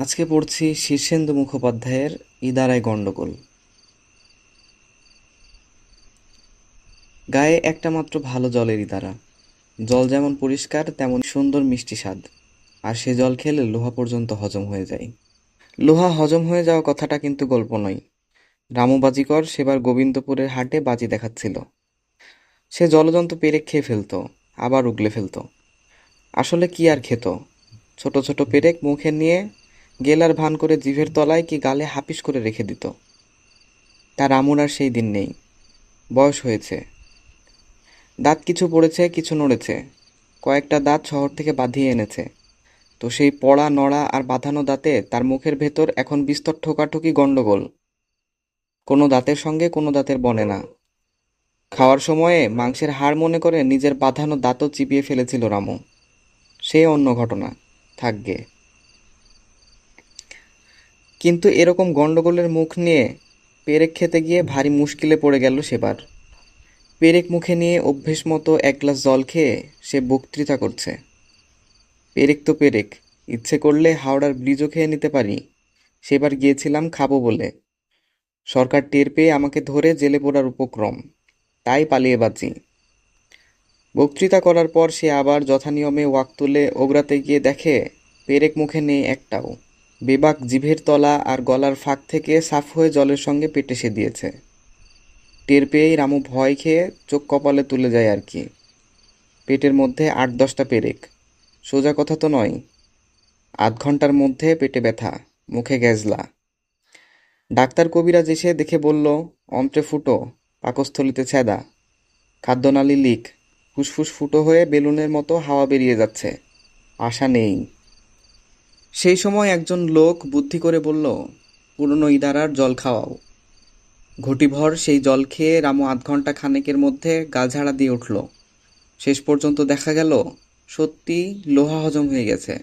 আজকে পড়ছি শীর্ষেন্দু মুখোপাধ্যায়ের ইদারায় গণ্ডগোল। গায়ে একটা মাত্র ভালো জলের ইদারা। জল যেমন পরিষ্কার তেমন সুন্দর মিষ্টি স্বাদ। আর সে জল খেলে লোহা পর্যন্ত হজম হয়ে যায়। লোহা হজম হয়ে যাওয়া কথাটা কিন্তু গল্প নয়। রামু বাজিকর সেবার গোবিন্দপুরের হাটে বাজি দেখাচ্ছিল। সে জলজন্ত পেরেক খেয়ে ফেলতো, আবার উগলে ফেলতো। আসলে কি আর খেত? ছোট ছোট পেরেক মুখে নিয়ে গেলার ভান করে জিভের তলায় কি গালে হাপিস করে রেখে দিত। তার রামুর আর সেই দিন নেই। বয়স হয়েছে, দাঁত কিছু পড়েছে, কিছু নড়েছে। কয়েকটা দাঁত শহর থেকে বাঁধিয়ে এনেছে। তো সেই পড়া নড়া আর বাঁধানো দাঁতে তার মুখের ভেতর এখন বিস্তর ঠোকাঠুকি গন্ডগোল। কোনো দাঁতের সঙ্গে কোনো দাঁতের বনে না। খাওয়ার সময়ে মাংসের হাড় মনে করে নিজের বাঁধানো দাঁতও চিবিয়ে ফেলেছিল রামু। সে অন্য ঘটনা, থাকবে। কিন্তু এরকম গন্ডগোলের মুখ নিয়ে পেরেক খেতে গিয়ে ভারী মুশকিলে পড়ে গেল সেবার। পেরেক মুখে নিয়ে অভ্যেস মতো এক গ্লাস জল খেয়ে সে বক্তৃতা করছে। পেরেক তো পেরেক, ইচ্ছে করলে হাওড়ার ব্রিজও খেয়ে নিতে পারি। সেবার গিয়েছিলাম খাবো বলে। সরকার টের পেয়ে আমাকে ধরে জেলে পোড়ার উপক্রম। তাই পালিয়ে বাঁচি। বক্তৃতা করার পর সে আবার যথানিয়মে ওয়াক তুলে ওগরাতে গিয়ে দেখে পেরেক মুখে নেই একটাও। বেবাক জিভের তলা আর গলার ফাঁক থেকে সাফ হয়ে জলের সঙ্গে পেটে সে দিয়েছে। টের পেয়েই রামু ভয় খেয়ে চোখ কপালে তুলে যায় আর কি। পেটের মধ্যে ৮-১০টা পেরেক, সোজা কথা তো নয়। আধ ঘন্টার মধ্যে পেটে ব্যথা, মুখে গ্যাজলা। ডাক্তার কবিরাজ এসে দেখে বলল, অন্ত্রে ফুটো, পাকস্থলীতে ছেদা, খাদ্যনালী লিক, ফুসফুস ফুটো হয়ে বেলুনের মতো হাওয়া বেরিয়ে যাচ্ছে, আশা নেই। সেই সময় একজন লোক বুদ্ধি করে বলল, পুরনো ইদারার জল খাওয়াও। ঘটিভর সেই জল খেয়ে রামু আধ ঘন্টা খানেকের মধ্যে গা ঝাড়া দিয়ে উঠল। শেষ পর্যন্ত দেখা গেল সত্যি লোহা হজম হয়ে গেছে।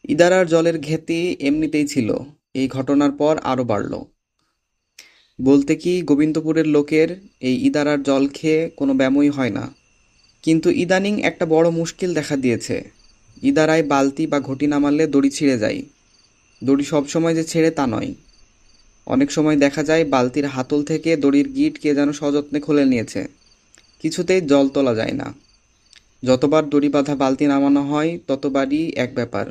ইদারার জলের ঘেঁটি এমনিতেই ছিল, এই ঘটনার পর আরও বাড়ল। বলতে কি গোবিন্দপুরের লোকের এই ইদারার জল খেয়ে কোনো ব্যামোই হয় না। কিন্তু ইদানিং একটা বড় মুশকিল দেখা দিয়েছে। ইদারায় বালতি বা ঘটি নামালে দড়ি ছিঁড়ে যায়। দড়ি সবসময় যে ছেড়ে তা নয়। অনেক সময় দেখা যায় বালতির হাতল থেকে দড়ির গিঁট কে যেন সযত্নে খুলে নিয়েছে। কিছুতেই জল তোলা যায় না। যতবার দড়ি বাঁধা বালতি নামানো হয় ততবারই এক ব্যাপার।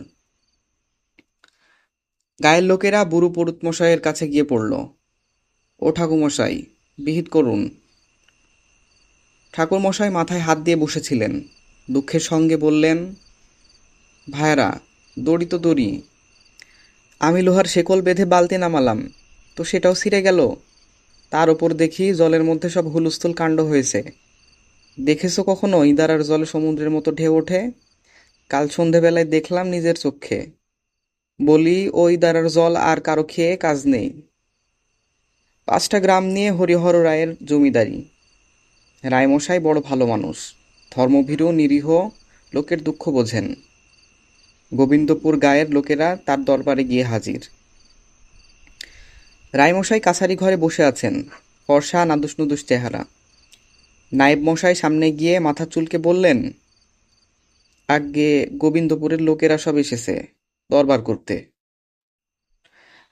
গায়ের লোকেরা বুড়ো পুরুতমশাইয়ের কাছে গিয়ে পড়ল। ও ঠাকুরমশাই, বিহিত করুন। ঠাকুরমশাই মাথায় হাত দিয়ে বসেছিলেন। দুঃখের সঙ্গে বললেন, ভাইয়েরা, দড়ি তো দড়ি। আমি লোহার শেকল বেঁধে বালতি নামালাম, তো সেটাও ছিঁড়ে গেল। তার ওপর দেখি জলের মধ্যে সব হুলস্থুল কাণ্ড হয়েছে। দেখেছো কখনো ইদারার জলে সমুদ্রের মতো ঢেউ ওঠে? কাল সন্ধেবেলায় দেখলাম নিজের চক্ষে। বলি, ওই ইদারার জল আর কারো খেয়ে কাজ নেই। ৫টা গ্রাম নিয়ে হরিহর রায়ের জমিদারি। রায়মশাই বড় ভালো মানুষ, ধর্মভীরু, নিরীহ, লোকের দুঃখ বোঝেন। গোবিন্দপুর গায়ের লোকেরা তার দরবারে গিয়ে হাজির। রায়মশাই কাছারি ঘরে বসে আছেন, ফর্সা নাদুস নুদুস চেহারা। নায়েব মশাই সামনে গিয়ে মাথা চুলকে বললেন, আজ্ঞে, গোবিন্দপুরের লোকেরা সব এসেছে দরবার করতে।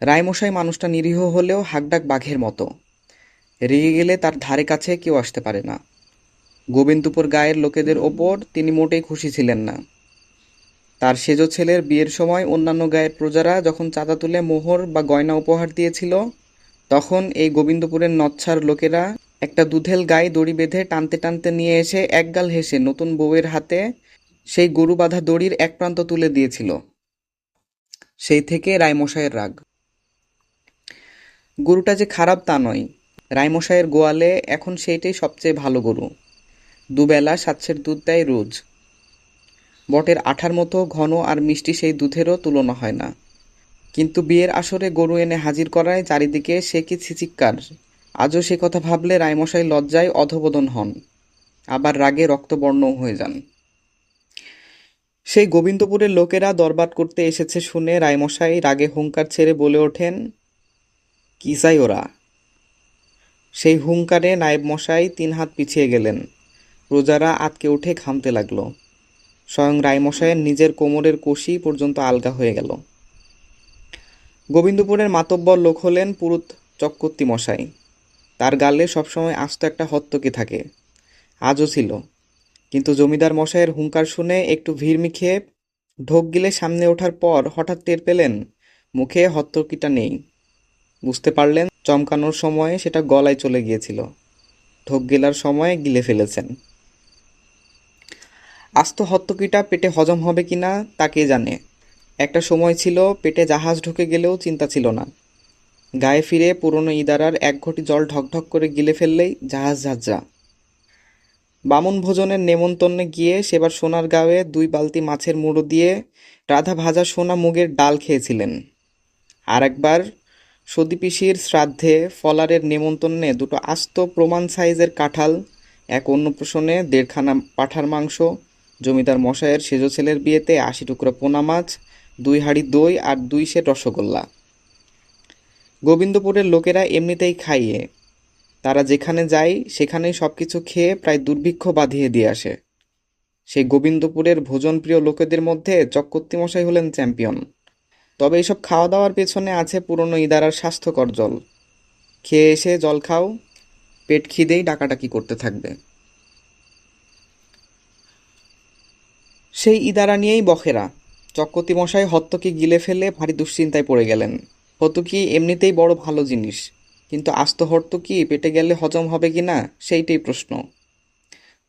রায়মশাই মানুষটা নিরীহ হলেও হাকডাক বাঘের মতো। রেগে গেলে তার ধারে কাছে কেউ আসতে পারে না। গোবিন্দপুর গায়ের লোকেদের ওপর তিনি মোটেই খুশি ছিলেন না। তার সেজ ছেলের বিয়ের সময় অন্যান্য গায়ের প্রজারা যখন চাঁদা তুলে মোহর বা গয়না উপহার দিয়েছিল, তখন এই গোবিন্দপুরের নচ্ছার লোকেরা একটা দুধেল গায়ে দড়ি বেঁধে টানতে টানতে নিয়ে এসে একগাল হেসে নতুন বউয়ের হাতে সেই গরু বাঁধা দড়ির এক প্রান্ত তুলে দিয়েছিল। সেই থেকে রায়মশাইয়ের রাগ। গরুটা যে খারাপ তা নয়, রায়মশাইয়ের গোয়ালে এখন সেইটাই সবচেয়ে ভালো গরু। দুবেলা স্বাচ্ছের দুধ দেয় রোজ। বটের আঠার মতো ঘন আর মিষ্টি সেই দুধেরও তুলনা হয় না। কিন্তু বিয়ের আসরে গরু এনে হাজির করায় চারিদিকে সে কি ছিচিক্কার। আজও সে কথা ভাবলে রায়মশাই লজ্জায় অধোবদন হন, আবার রাগে রক্তবর্ণও হয়ে যান। সেই গোবিন্দপুরের লোকেরা দরবার করতে এসেছে শুনে রায়মশাই রাগে হুঙ্কার ছেড়ে বলে ওঠেন, কি চাই ওরা? সেই হুঙ্কারে নায়েব মশাই ৩ হাত পিছিয়ে গেলেন। প্রজারা আঁতকে উঠে ঘামতে লাগলো। স্বয়ং রায়মশাইয়ের নিজের কোমরের কষি পর্যন্ত আলগা হয়ে গেল। গোবিন্দপুরের মাতব্বর লোক হলেন পুরুত চক্রবর্তী মশাই। তার গালে সবসময় আস্ত একটা হত্যকি থাকে, আজও ছিল। কিন্তু জমিদার মশাইয়ের হুঙ্কার শুনে একটু ভিড়মি খেয়ে ঢোক গিলে সামনে ওঠার পর হঠাৎ টের পেলেন মুখে হত্যকিটা নেই। বুঝতে পারলেন চমকানোর সময়ে সেটা গলায় চলে গিয়েছিল, ঢোক গিলার সময় গিলে ফেলেছেন। আস্ত হত্যকিটা পেটে হজম হবে কিনা তা কে জানে। একটা সময় ছিল পেটে জাহাজ ঢুকে গেলেও চিন্তা ছিল না। গায়ে ফিরে পুরনো ইদারার এক ঘটি জল ঢকঢক করে গিলে ফেললেই জাহাজ ঝাঁঝরা। বামুন ভোজনের নেমন্তন্নে গিয়ে সেবার সোনার গাঁয়ে 2 বালতি মাছের মুড়ো দিয়ে রাধা ভাজা সোনা মুগের ডাল খেয়েছিলেন। আর একবার সতী পিসির শ্রাদ্ধে ফলারের নেমন্তন্নে 2টো আস্ত প্রমাণ সাইজের কাঁঠাল, এক অন্নপ্রাশনে 1.5খানা পাঁঠার মাংস, জমিদার মশাইয়ের সেজ ছেলের বিয়েতে 80 টুকরো পোনা মাছ, 2 হাঁড়ি দই আর 2 সের রসগোল্লা। গোবিন্দপুরের লোকেরা এমনিতেই খাইয়ে, তারা যেখানে যায় সেখানেই সবকিছু খেয়ে প্রায় দুর্ভিক্ষ বাঁধিয়ে দিয়ে আসে। সেই গোবিন্দপুরের ভোজনপ্রিয় লোকেদের মধ্যে চক্রবর্তী মশাই হলেন চ্যাম্পিয়ন। তবে এইসব খাওয়া দাওয়ার পেছনে আছে পুরনো ইদারার স্বাস্থ্যকর জল। খেয়ে এসে জল খাও, পেট খিদেই ডাকাডাকি করতে থাকবে। সেই ইদারা নিয়েই বখেরা। চক্রবর্তী মশাই হত্যকে গিলে ফেলে ভারী দুশ্চিন্তায় পড়ে গেলেন। হত্যকি এমনিতেই বড় ভালো জিনিস, কিন্তু আস্ত হত্যকি পেটে গেলে হজম হবে কিনা সেইটাই প্রশ্ন।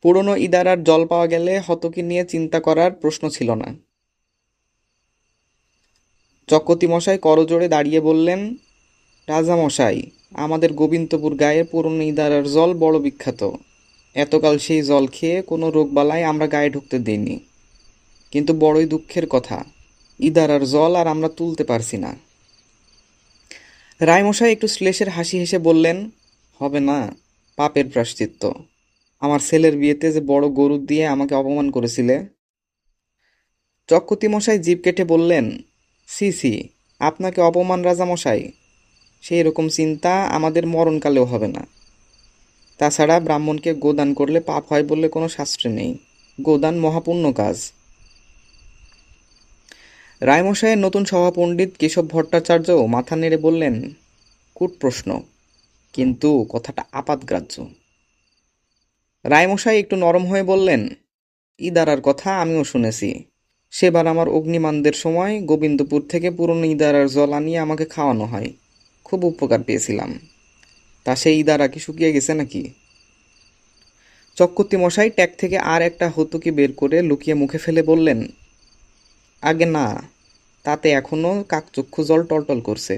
পুরনো ইদারার জল পাওয়া গেলে হত্যকি নিয়ে চিন্তা করার প্রশ্ন ছিল না। চক্রবর্তী মশাই করজোড়ে দাঁড়িয়ে বললেন, রাজামশাই, আমাদের গোবিন্দপুর গায়ের পুরনো ইদারার জল বড় বিখ্যাত। এতকাল সেই জল খেয়ে কোনো রোগবালাই আমরা গায়ে ঢুকতে দিইনি। কিন্তু বড়ই দুঃখের কথা, ইদারার জল আর আমরা তুলতে পারছি না। রায়মশাই একটু শ্লেষের হাসি হেসে বললেন, হবে না, পাপের প্রায়শ্চিত্ত। আমার ছেলের বিয়েতে যে বড় গরু দিয়ে আমাকে অপমান করেছিলে। চক্রবর্তী মশাই জিভ কেটে বললেন, সি সি, আপনাকে অপমান রাজামশাই? সেই রকম চিন্তা আমাদের মরণকালেও হবে না। তাছাড়া ব্রাহ্মণকে গোদান করলে পাপ হয় বললে কোনো শাস্ত্রে নেই। গোদান মহাপুণ্য কাজ। রায়মশাইয়ের নতুন সভাপণ্ডিত কেশব ভট্টাচার্যও মাথা নেড়ে বললেন, কূট প্রশ্ন, কিন্তু কথাটা আপাতগ্রাহ্য। রায়মশাই একটু নরম হয়ে বললেন, ইদারার কথা আমিও শুনেছি। সেবার আমার অগ্নিমানদের সময় গোবিন্দপুর থেকে পুরনো ইদারার জল আনিয়ে আমাকে খাওয়ানো হয়, খুব উপকার পেয়েছিলাম। তা সেই ইদারা কি শুকিয়ে গেছে নাকি? চক্রবর্তী মশাই ট্যাগ থেকে আর একটা হতুকি বের করে লুকিয়ে মুখে ফেলে বললেন, আগে না, তাতে এখনো কাকচক্ষু জল টলটল করছে,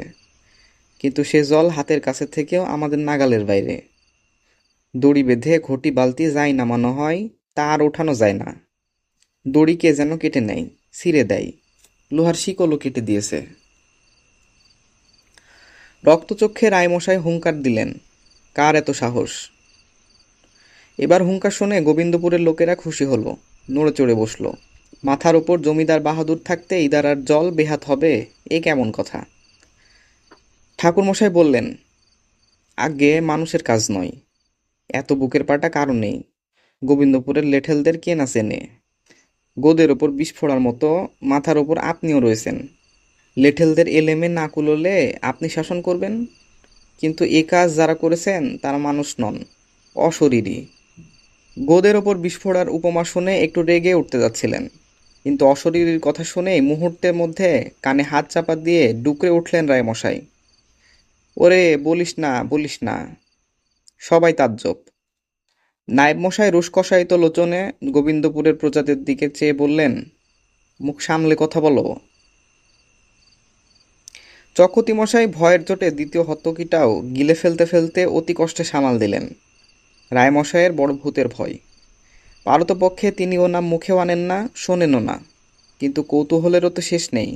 কিন্তু সে জল হাতের কাছে থেকেও আমাদের নাগালের বাইরে। দড়ি বেঁধে ঘটি বালতি যাই নামানো হয়, তা আর ওঠানো যায় না। দড়ি কে যেন কেটে নেয়, ছিঁড়ে দেয়, লোহার শিকলও কেটে দিয়েছে। রক্তচক্ষে রায়মশাই হুঙ্কার দিলেন, কার এত সাহস? এবার হুঙ্কার শুনে গোবিন্দপুরের লোকেরা খুশি হলো, নড়ে চড়ে বসলো। মাথার ওপর জমিদার বাহাদুর থাকতে ইদারার জল বেহাত হবে, এ কেমন কথা? ঠাকুরমশাই বললেন, আগে মানুষের কাজ নয়, এত বুকের পাটা কারো নেই। গোবিন্দপুরের লেঠেলদের কে না চেনে? গোদের ওপর বিষ ফোড়ার মতো মাথার ওপর আপনিও রয়েছেন। লেঠেলদের এলেমে না কুলোলে আপনি শাসন করবেন? কিন্তু এ কাজ যারা করেছেন তারা মানুষ নন, অশরীরী। গোদের ওপর বিষ ফোড়ার উপমা শুনে একটু রেগে উঠতে যাচ্ছিলেন, কিন্তু অশরীরীর কথা শুনেই মুহূর্তের মধ্যে কানে হাত চাপা দিয়ে ডুকরে উঠলেন রায়মশাই। ওরে বলিস না, বলিস না। সবাই তাজ্জব। নায়েব মশাই রুসকসায়িত লোচনে গোবিন্দপুরের প্রজাদের দিকে চেয়ে বললেন, মুখ সামলে কথা বলো। চক্রবর্তী মশাই ভয়ের চোটে দ্বিতীয় হত্যকিটাও গিলে ফেলতে ফেলতে অতি কষ্টে সামাল দিলেন। রায়মশাইয়ের বড় ভূতের ভয়। পারতপক্ষে তিনি ও নাম মুখেও আনেন না, শোনেনও না, কিন্তু কৌতূহলেরও তো শেষ নেই।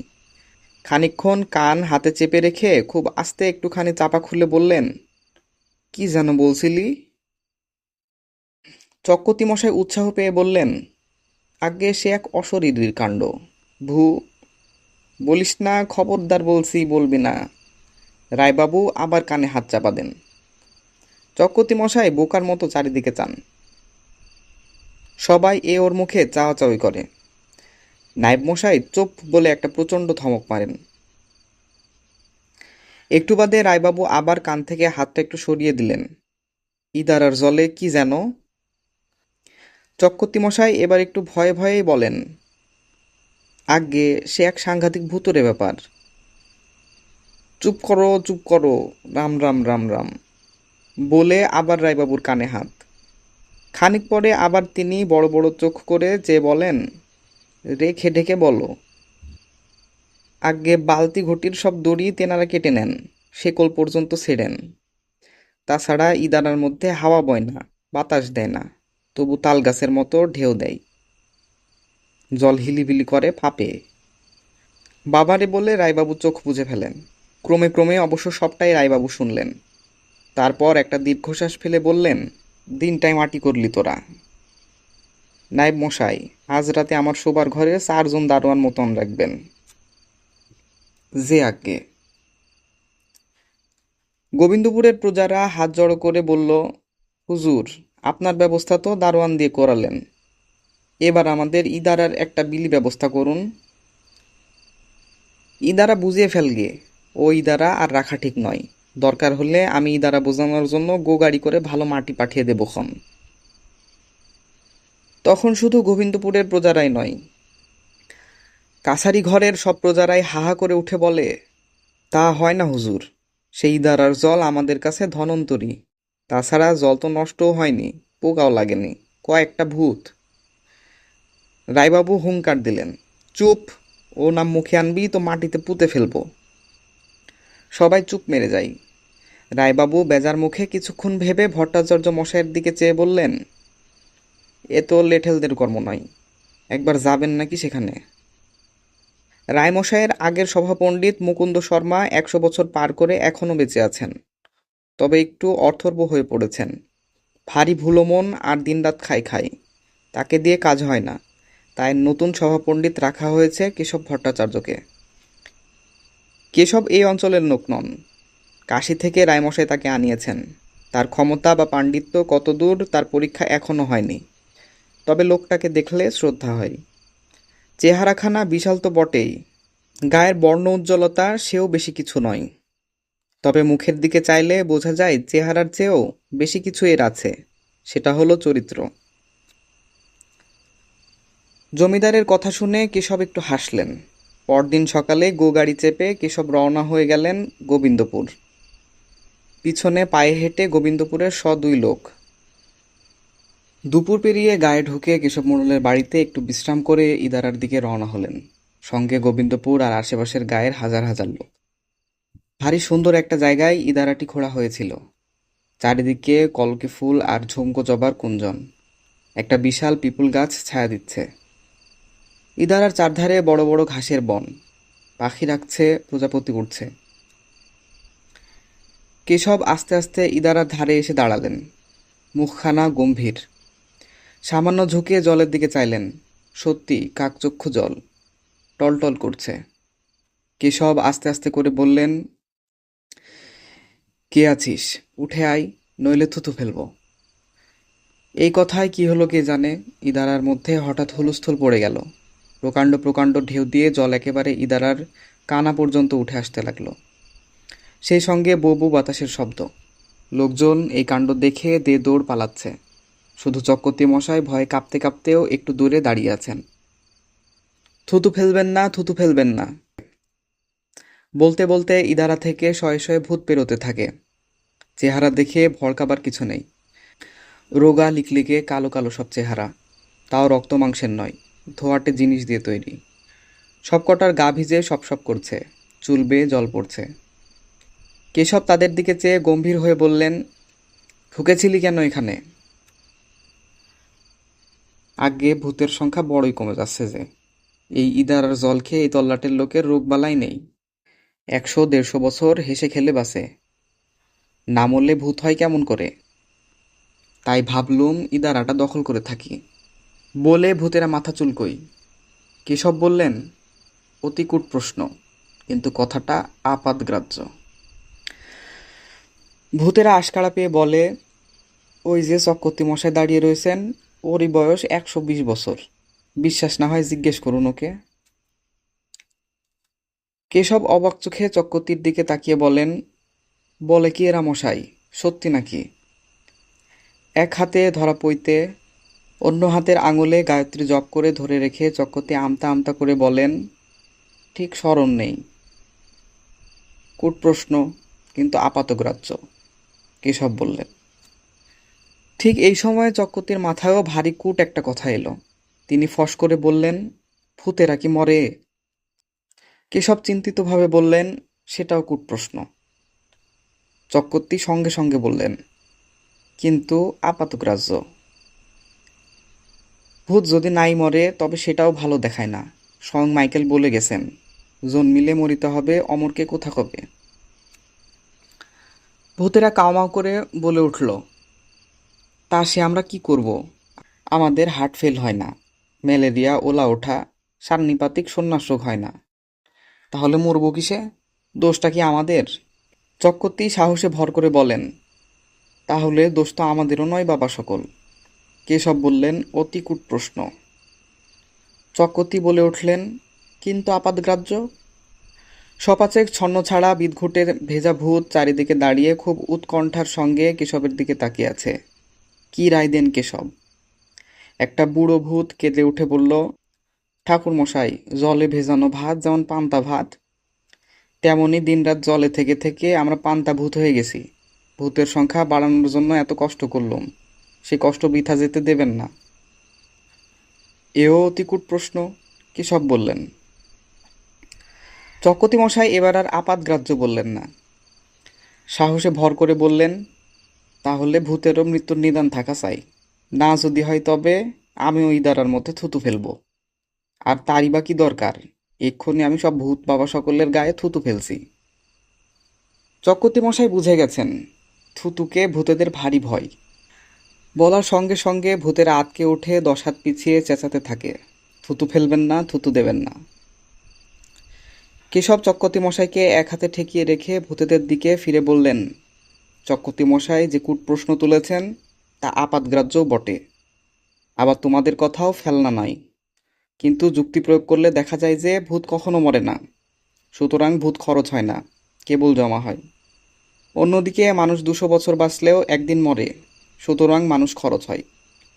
খানিকক্ষণ কান হাতে চেপে রেখে খুব আস্তে একটুখানি চাপা খুলে বললেন, কি যেন বলছিলি? চক্রবর্তী মশাই উৎসাহ পেয়ে বললেন, আগে সে এক অশরীরীর কাণ্ড। ভূ বলিস না, খবরদার বলছি, বলবি না। রায়বাবু আবার কানে হাত চাপা দেন। চক্রবর্তী মশাই বোকার মতো চারিদিকে চান। সবাই এ ওর মুখে চাওয়াচাওয়ি করে। নায়েব মশাই চুপ বলে একটা প্রচণ্ড ধমক মারেন। একটু বাদে রায়বাবু আবার কান থেকে হাতটা একটু সরিয়ে দিলেন। ইদারার জলে কি যেন? চক্রবর্তী মশাই এবার একটু ভয়ে ভয়েই বলেন, আজ্ঞে সে এক সাংঘাতিক ভূতুড়ে ব্যাপার। চুপ করো চুপ করো, রাম রাম রাম রাম, বলে আবার রায়বাবুর কানে হাত। খানিক পরে আবার তিনি বড় বড় চোখ করে চেয়ে বলেন, রেখে ঢেকে বলো। আজ্ঞে বালতি ঘটির সব দড়ি তেনারা কেটে নেন, শেকল পর্যন্ত ছেড়েন। তাছাড়া ইদারার মধ্যে হাওয়া বয় না, বাতাস দেয় না, তবু তাল গাছের মতো ঢেউ দেয়, জল হিলিবিলি করে ফাঁপে। বাবারে বলে রায়বাবু চোখ বুজে ফেলেন। ক্রমে ক্রমে অবশ্য সবটাই রায়বাবু শুনলেন। তারপর একটা দীর্ঘশ্বাস ফেলে বললেন, দিনটাই মাটি করলি তোরা। নায়েব মশাই, আজ রাতে আমার শোবার ঘরে 4 জন দারোয়ান মতন রাখবেন। যে আজ্ঞে। গোবিন্দপুরের প্রজারা হাত জড়ো করে বলল, হুজুর, আপনার ব্যবস্থা তো দারোয়ান দিয়ে করালেন, এবার আমাদের ইদারার একটা বিলি ব্যবস্থা করুন। ইদারা বুঝিয়ে ফেলগে, ও ইদারা আর রাখা ঠিক নয়। দরকার হলে আমি ইদারা বোঝানোর জন্য গাড়ি করে ভালো মাটি পাঠিয়ে দেব খন। তখন শুধু গোবিন্দপুরের প্রজারাই নয়, কাছারি ঘরের সব প্রজারাই হাহা করে উঠে বলে, তা হয় না হুজুর, সেই ইদারার জল আমাদের কাছে ধনন্তরী। তাছাড়া জল তো নষ্টও হয়নি, পোকাও লাগেনি, কয়েকটা ভূত। রায়বাবু হুঙ্কার দিলেন, চুপ, ও নাম মুখে আনবি তো মাটিতে পুঁতে ফেলবো। সবাই চুপ মেরে যায়। রায়বাবু বেজার মুখে কিছুক্ষণ ভেবে ভট্টাচার্য মশাইয়ের দিকে চেয়ে বললেন, এ তো লেঠেলদের কর্ম নয়, একবার যাবেন নাকি সেখানে? রায়মশাইয়ের আগের সভাপণ্ডিত মুকুন্দ শর্মা 100 বছর পার করে এখনও বেঁচে আছেন, তবে একটু অর্থর্ব হয়ে পড়েছেন। ভারী ভুলো মন আর দিনরাত খাই খাই, তাকে দিয়ে কাজ হয় না। তাই নতুন সভাপণ্ডিত রাখা হয়েছে কেশব ভট্টাচার্যকে। কেশব এই অঞ্চলের লোক নন, কাশী থেকে রায়মশাই তাকে আনিয়েছেন। তার ক্ষমতা বা পাণ্ডিত্য কতদূর তার পরীক্ষা এখনও হয়নি, তবে লোকটাকে দেখলে শ্রদ্ধা হয়। চেহারাখানা বিশাল তো বটেই, গায়ের বর্ণ উজ্জ্বলতা সেও বেশি কিছু নয়, তবে মুখের দিকে চাইলে বোঝা যায় চেহারার চেয়েও বেশি কিছু এর আছে, সেটা হলো চরিত্র। জমিদারের কথা শুনে কেশব একটু হাসলেন। পরদিন সকালে গাড়ি চেপে কেশব রওনা হয়ে গেলেন গোবিন্দপুর। পিছনে পায়ে হেঁটে গোবিন্দপুরের 102 লোক। দুপুর পেরিয়ে গায়ে ঢুকে কেশব মোড়লের বাড়িতে একটু বিশ্রাম করে ইদারার দিকে রওনা হলেন, সঙ্গে গোবিন্দপুর আর আশেপাশের গায়ের হাজার হাজার লোক। ভারী সুন্দর একটা জায়গায় ইদারাটি খোঁড়া হয়েছিল। চারিদিকে কলকে ফুল আর ঝুমকো জবার কুঞ্জন। একটা বিশাল পিপুল গাছ ছায়া দিচ্ছে। ইদারার চারধারে বড় বড় ঘাসের বন, পাখি ডাকছে, প্রজাপতি উড়ছে। কেশব আস্তে আস্তে ইদারার ধারে এসে দাঁড়ালেন, মুখখানা গম্ভীর। সামান্য ঝুঁকে জলের দিকে চাইলেন, সত্যি কাকচক্ষু জল, টলটল করছে। কেশব আস্তে আস্তে করে বললেন, কে আছিস, উঠে আয়, নইলে থুতু ফেলবো। এই কথায় কি হলো কে জানে, ইদারার মধ্যে হঠাৎ হুলস্থুল পড়ে গেল। প্রকাণ্ড প্রকাণ্ড ঢেউ দিয়ে জল একেবারে ইদারার কানা পর্যন্ত উঠে আসতে লাগলো। সেই সঙ্গে বউ বউ বাতাসের শব্দ। লোকজন এই কাণ্ড দেখে দে দৌড় পালাচ্ছে। শুধু চক্রবর্তী মশাই ভয়ে কাঁপতে কাঁপতেও একটু দূরে দাঁড়িয়ে আছেন। থুতু ফেলবেন না, থুতু ফেলবেন না, বলতে বলতে ইদারা থেকে শয়ে শয়ে ভূত পেরোতে থাকে। চেহারা দেখে ভড়কাবার কিছু নেই, রোগা লিকলিকে কালো কালো সব চেহারা, তাও রক্ত মাংসের নয়, ধোয়াটে জিনিস দিয়ে তৈরি। সবকটার গা ভিজে সপ সপ করছে, চুল বেয়ে জল পড়ছে। কেশব তাদের দিকে চেয়ে গম্ভীর হয়ে বললেন, ঢুকেছিলি কেন এখানে? আগে ভূতের সংখ্যা বড়ই কমে যাচ্ছে যে, এই ইদারার জল খেয়ে এই তল্লাটের লোকের রোগবালাই নেই। 100-150 বছর হেসে খেলে বাঁচে, না মরলে ভূত হয় কেমন করে? তাই ভাবলুম ইদারাটা দখল করে থাকি, বলে ভূতেরা মাথা চুলকোই। কেশব বললেন, অতি কূট প্রশ্ন, কিন্তু কথাটা আপাতগ্রাহ্য। ভূতেরা আশকারা পেয়ে বলে, ওই যে চক্রবর্তী মশাই দাঁড়িয়ে রয়েছেন, ওরই বয়স 120 বছর। বিশ্বাস না হয় জিজ্ঞেস করুন ওকে। কেশব অবাক চোখে চক্রবর্তীর দিকে তাকিয়ে বলেন, বলে কি এরা মশাই, সত্যি নাকি? এক হাতে ধরা পইতে অন্য হাতের আঙুলে গায়ত্রী জপ করে ধরে রেখে চক্রবর্তী আমতা আমতা করে বলেন, ঠিক স্মরণ নেই। কূট প্রশ্ন, কিন্তু আপাতগ্রাহ্য, কেশব বললেন। ঠিক এই সময় চক্রবর্তীর মাথায়ও ভারী কূট একটা কথা এলো। তিনি ফস করে বললেন, ভূতেরা কি মরে? কেশব চিন্তিতভাবে বললেন, সেটাও কূট প্রশ্ন। চক্রবর্তী সঙ্গে সঙ্গে বললেন, কিন্তু আপাতগ্রাহ্য। ভূত যদি নাই মরে তবে সেটাও ভালো দেখায় না। স্বয়ং মাইকেল বলে গেছেন, জন্মিলে মরিতে হবে, অমরকে কোথা কবে। ভূতেরা কাউমাউ করে বলে উঠল, তা সে আমরা কি করব? আমাদের হার্ট ফেল হয় না, ম্যালেরিয়া, ওলা ওঠা, সান্নিপাতিক সন্ন্যাস রোগ হয় না, তাহলে মরব কিসে? দোষটা কি আমাদের? চক্রবর্তী সাহসে ভর করে বলেন, তাহলে দোষ তো আমাদেরও নয় বাবা সকল। কেশব বললেন, অতি কূট প্রশ্ন। চক্রবর্তী বলে উঠলেন, কিন্তু আপাতগ্রাহ্য। সপাচেক ছন্নছাড়া বিদঘুটের ভেজা ভূত চারিদিকে দাঁড়িয়ে খুব উৎকণ্ঠার সঙ্গে কেশবের দিকে তাকিয়ে আছে। কি রায় দেন কেশব? একটা বুড়ো ভূত কেঁদে উঠে বলল, ঠাকুর মশাই, জলে ভেজানো ভাত যেমন পান্তা ভাত, তেমনই দিনরাত জলে থেকে থেকে আমরা পান্তা ভূত হয়ে গেছি। ভূতের সংখ্যা বাড়ানোর জন্য এত কষ্ট করলুম, সে কষ্ট বৃথা যেতে দেবেন না। এও অতিকূট প্রশ্ন, কেশব বললেন। চক্রবর্তী মশাই এবার আর আপাতগ্রাহ্য বললেন না। সাহসে ভর করে বললেন, তাহলে ভূতেরও মৃত্যুর নিদান থাকা চাই। না যদি হয় তবে আমি ওই দ্বারার মধ্যে থুতু ফেলবো। আর তারই বা কি দরকার? এক্ষুনি আমি সব ভূত বাবা সকলের গায়ে থুতু ফেলছি। চক্রবর্তী মশাই বুঝে গেছেন, থুতুকে ভূতেদের ভারী ভয়। বলার সঙ্গে সঙ্গে ভূতেরা আঁতকে উঠে 10 হাত পিছিয়ে চেঁচাতে থাকে, থুতু ফেলবেন না, থুতু দেবেন না। কেশব চক্রবর্তী মশাইকে এক হাতে ঠেকিয়ে রেখে ভূতেদের দিকে ফিরে বললেন, চক্রবর্তী মশাই যে কূট প্রশ্ন তুলেছেন তা আপাতগ্রাহ্যও বটে, আবার তোমাদের কথাও ফেলনা নয়। কিন্তু যুক্তি প্রয়োগ করলে দেখা যায় যে ভূত কখনো মরে না, সুতরাং ভূত খরচ হয় না, কেবল জমা হয়। অন্যদিকে মানুষ 200 বছর বাঁচলেও একদিন মরে, সুতরাং মানুষ খরচ হয়,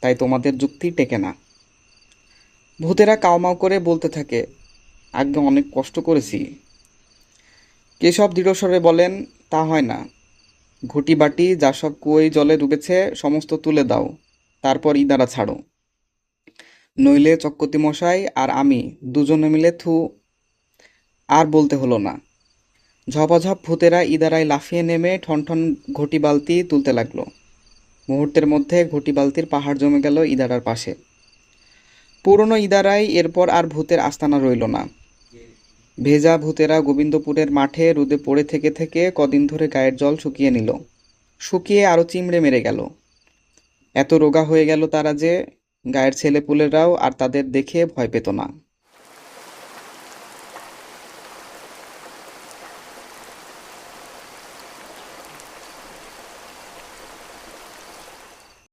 তাই তোমাদের যুক্তি টেকে না। ভূতেরা কাউমাউ করে বলতে থাকে, আগে অনেক কষ্ট করেছি। কেশব দৃঢ়স্বরে বলেন, তা হয় না। ঘুটি বাটি যা সব কুয়োয় জলে ডুবেছে সমস্ত তুলে দাও, তারপর ইদারা ছাড়ো, নইলে চক্রবর্তী মশাই আর আমি দুজনে মিলে থু। আর বলতে হলো না। ঝপাঝপ ভূতেরা ইদারায় লাফিয়ে নেমে ঠনঠন ঘটি বালতি তুলতে লাগলো। মুহূর্তের মধ্যে ঘটি বালতির পাহাড় জমে গেল ইদারার পাশে। পুরনো ইদারায় এরপর আর ভূতের আস্তানা রইল না। ভেজা ভূতেরা গোবিন্দপুরের মাঠে রোদে পড়ে থেকে থেকে কদিন ধরে গায়ের জল শুকিয়ে নিল, শুকিয়ে আরো চিমড়ে মেরে গেল। এত রোগা হয়ে গেল তারা যে গায়ের ছেলেপুলেরাও আর তাদের দেখে ভয় পেত না।